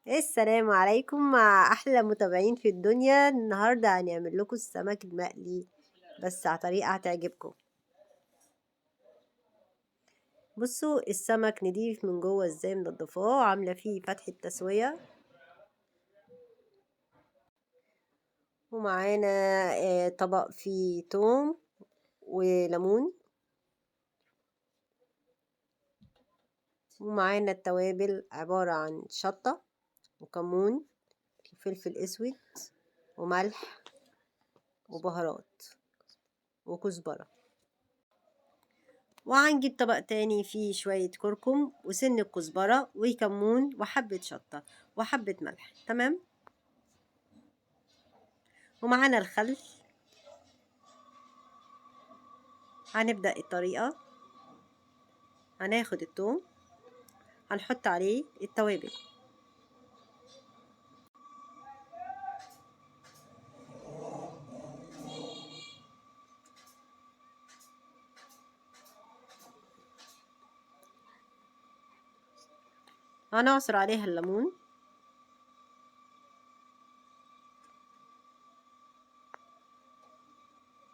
السلام عليكم مع احلى متابعين في الدنيا. النهارده هنعمل لكم السمك المقلي بس على طريقه هتعجبكم. بصوا السمك نضيف من جوه ازاي منضفاه وعامله فيه فتحه تسويه. ومعانا طبق فيه توم وليمون. ومعانا التوابل عباره عن شطه وكمون وفلفل اسود وملح وبهارات وكزبره. وهنجيب طبق تاني فيه شوية كركم وسن الكزبرة وكمون وحبة شطة وحبة ملح. تمام. ومعانا الخل. هنبدأ الطريقة. هناخد التوم هنحط عليه التوابل. هنعصر عليها الليمون.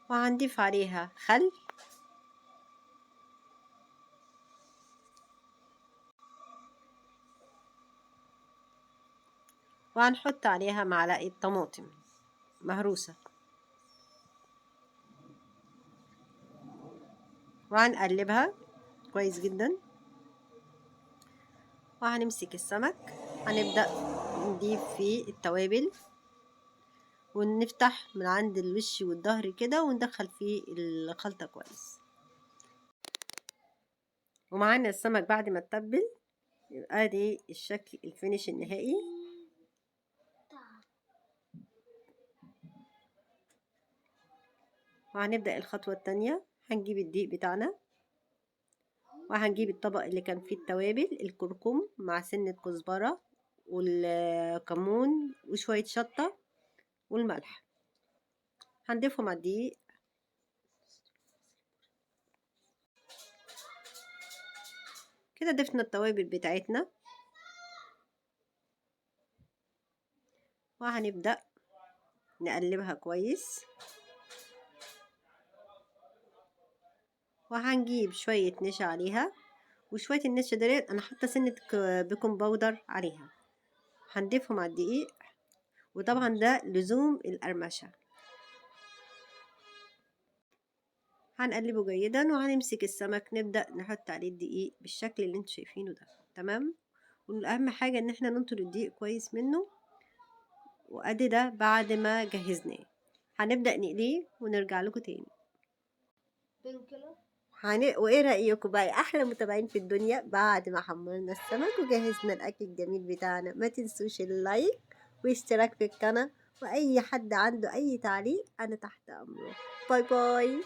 وهنضيف عليها خل. وهنحط عليها معلقة طماطم مهروسة. وهنقلبها كويس جدا. وهنمسك السمك هنبدأ نضيف فيه التوابل ونفتح من عند الوش والظهر كده وندخل فيه الخلطة كويس. ومعانا السمك بعد ما اتبل يبقى ادي الشكل الفينش النهائي. وهنبدأ الخطوة التانية. هنجيب الدقيق بتاعنا وهنجيب الطبق اللي كان فيه التوابل الكركم مع سنة كزبرة والكمون وشوية شطة والملح. هنضيفهم على الدقيق. كده ضفنا التوابل بتاعتنا. وهنبدأ نقلبها كويس. وهنجيب شوية نشا عليها. وشوية النشا ديت انا حاطة سنة بيكنج باودر عليها. هنضيفهم على الدقيق. وطبعا ده لزوم القرمشة. هنقلبه جيدا وهنمسك السمك نبدأ نحط عليه الدقيق بالشكل اللي انتوا شايفينه ده. تمام. والاهم حاجة ان احنا ننطر الدقيق كويس منه. وادي ده بعد ما جهزناه. هنبدأ نقليه ونرجع لكم تاني. وايه رأيكم بقى احلى متابعين في الدنيا؟ بعد ما حمرنا السمك وجهزنا الاكل الجميل بتاعنا، ما تنسوش اللايك واشتراك في القناة. واي حد عنده اي تعليق انا تحت امره. باي باي.